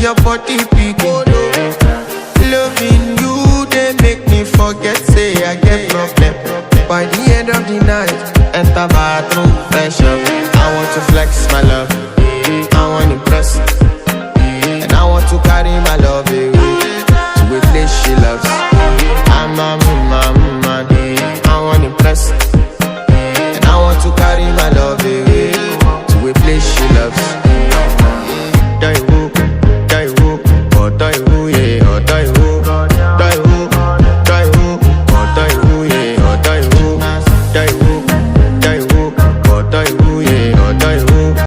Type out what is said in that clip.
your body picking. Loving you, they make me forget, say I get problem. By the end of the night, enter bathroom, fresh up. I want to flex my love, I want to impress, and I want to carry my love away to a place she loves. I'm a man, I want to impress, and I want to carry my love away to a place she loves. Die who, oh die who, yeah, oh die who, die who, oh die who, yeah, oh die who, oh die who.